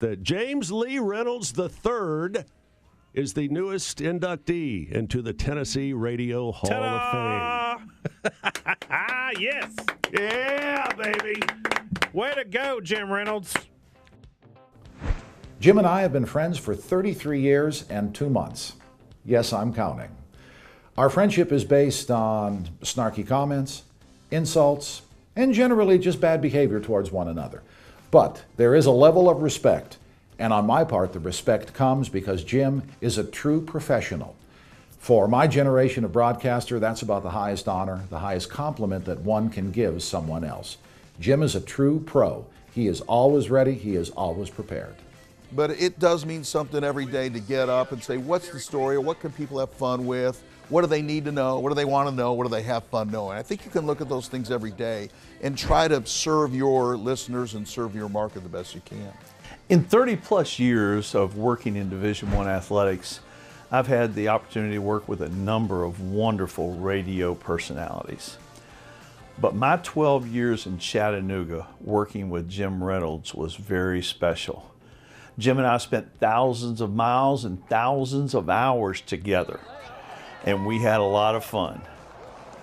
that James Lee Reynolds III is the newest inductee into the Tennessee Radio Hall Ta-da! of Fame. Yes. Yeah, baby. Way to go, Jim Reynolds. Jim and I have been friends for 33 years and 2 months. Yes, I'm counting. Our friendship is based on snarky comments, insults, and generally just bad behavior towards one another. But there is a level of respect, and on my part, the respect comes because Jim is a true professional. For my generation of broadcaster, that's about the highest honor, the highest compliment that one can give someone else. Jim is a true pro. He is always ready. He is always prepared. But it does mean something every day to get up and say, what's the story? What can people have fun with? What do they need to know? What do they want to know? What do they have fun knowing? I think you can look at those things every day and try to serve your listeners and serve your market the best you can. In 30 plus years of working in Division I athletics, I've had the opportunity to work with a number of wonderful radio personalities. But my 12 years in Chattanooga working with Jim Reynolds was very special. Jim and I spent thousands of miles and thousands of hours together, and we had a lot of fun.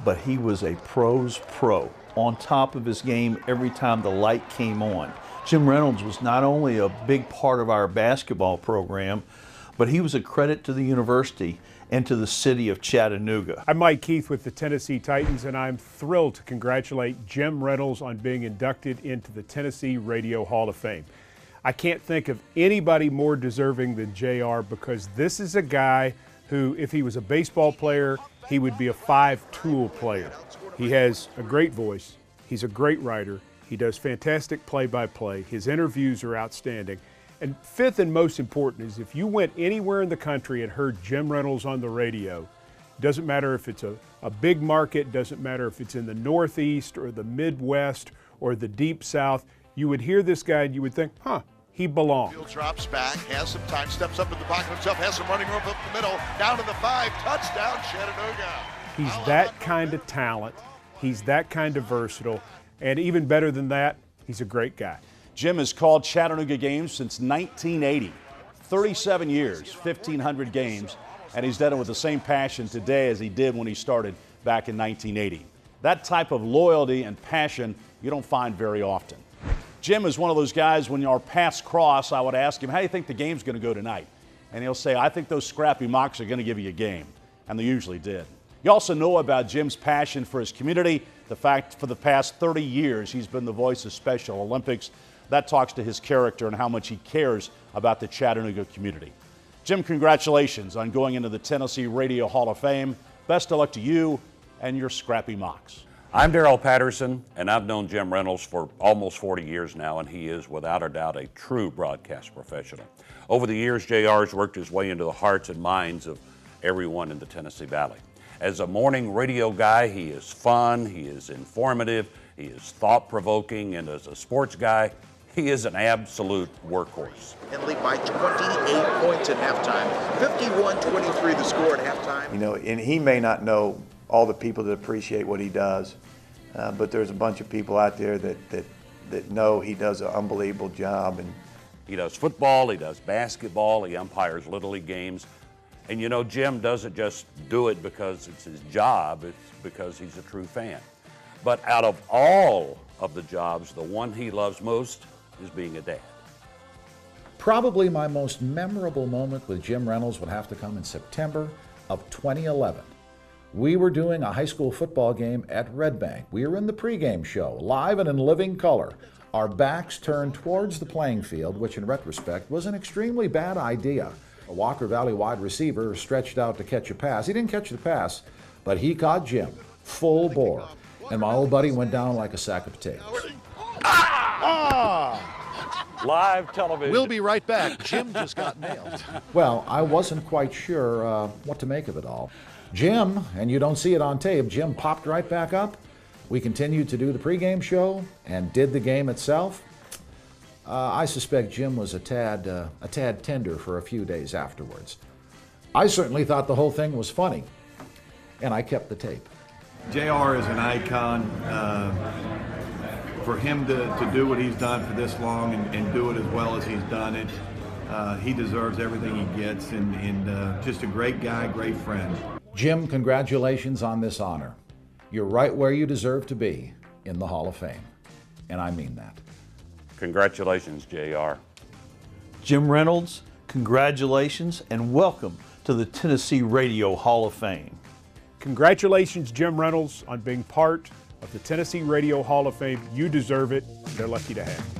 But he was a pro's pro, on top of his game every time the light came on. Jim Reynolds was not only a big part of our basketball program, but he was a credit to the university and to the city of Chattanooga. I'm Mike Keith with the Tennessee Titans, and I'm thrilled to congratulate Jim Reynolds on being inducted into the Tennessee Radio Hall of Fame. I can't think of anybody more deserving than JR, because this is a guy who, if he was a baseball player, he would be a five-tool player. He has a great voice. He's a great writer. He does fantastic play-by-play. His interviews are outstanding. And fifth and most important is if you went anywhere in the country and heard Jim Reynolds on the radio, doesn't matter if it's a big market, doesn't matter if it's in the Northeast or the Midwest or the Deep South, you would hear this guy and you would think, he belongs. Field drops back, has some time, steps up in the pocket himself, has some running room up the middle, down to the 5, touchdown Chattanooga. He's that kind of talent. He's that kind of versatile. And even better than that, he's a great guy. Jim has called Chattanooga games since 1980. 37 years, 1,500 games, and he's done it with the same passion today as he did when he started back in 1980. That type of loyalty and passion you don't find very often. Jim is one of those guys, when our paths cross, I would ask him, how do you think the game's going to go tonight? And he'll say, I think those scrappy mocks are going to give you a game. And they usually did. You also know about Jim's passion for his community, the fact for the past 30 years he's been the voice of Special Olympics. That talks to his character and how much he cares about the Chattanooga community. Jim, congratulations on going into the Tennessee Radio Hall of Fame. Best of luck to you and your scrappy mocks. I'm Darrell Patterson, and I've known Jim Reynolds for almost 40 years now, and he is without a doubt a true broadcast professional. Over the years, JR has worked his way into the hearts and minds of everyone in the Tennessee Valley. As a morning radio guy, he is fun, he is informative, he is thought-provoking, and as a sports guy, he is an absolute workhorse. And lead by 28 points at halftime. 51-23 the score at halftime. You know, and he may not know all the people that appreciate what he does, but there's a bunch of people out there that know he does an unbelievable job. And he does football, he does basketball, he umpires Little League games. And you know, Jim doesn't just do it because it's his job, it's because he's a true fan. But out of all of the jobs, the one he loves most is being a dad. Probably my most memorable moment with Jim Reynolds would have to come in September of 2011. We were doing a high school football game at Red Bank. We were in the pregame show, live and in living color. Our backs turned towards the playing field, which in retrospect was an extremely bad idea. A Walker Valley wide receiver stretched out to catch a pass. He didn't catch the pass, but he caught Jim full bore. And my old buddy went down like a sack of potatoes. Live television. We'll be right back. Jim just got nailed. Well, I wasn't quite sure what to make of it all. Jim, and you don't see it on tape, Jim popped right back up. We continued to do the pregame show and did the game itself. I suspect Jim was a tad tender for a few days afterwards. I certainly thought the whole thing was funny, and I kept the tape. JR is an icon. for him to do what he's done for this long and do it as well as he's done it, he deserves everything he gets, and just a great guy, great friend. Jim, congratulations on this honor. You're right where you deserve to be, in the Hall of Fame. And I mean that. Congratulations, JR. Jim Reynolds, congratulations and welcome to the Tennessee Radio Hall of Fame. Congratulations, Jim Reynolds, on being part of the Tennessee Radio Hall of Fame. You deserve it. They're lucky to have you.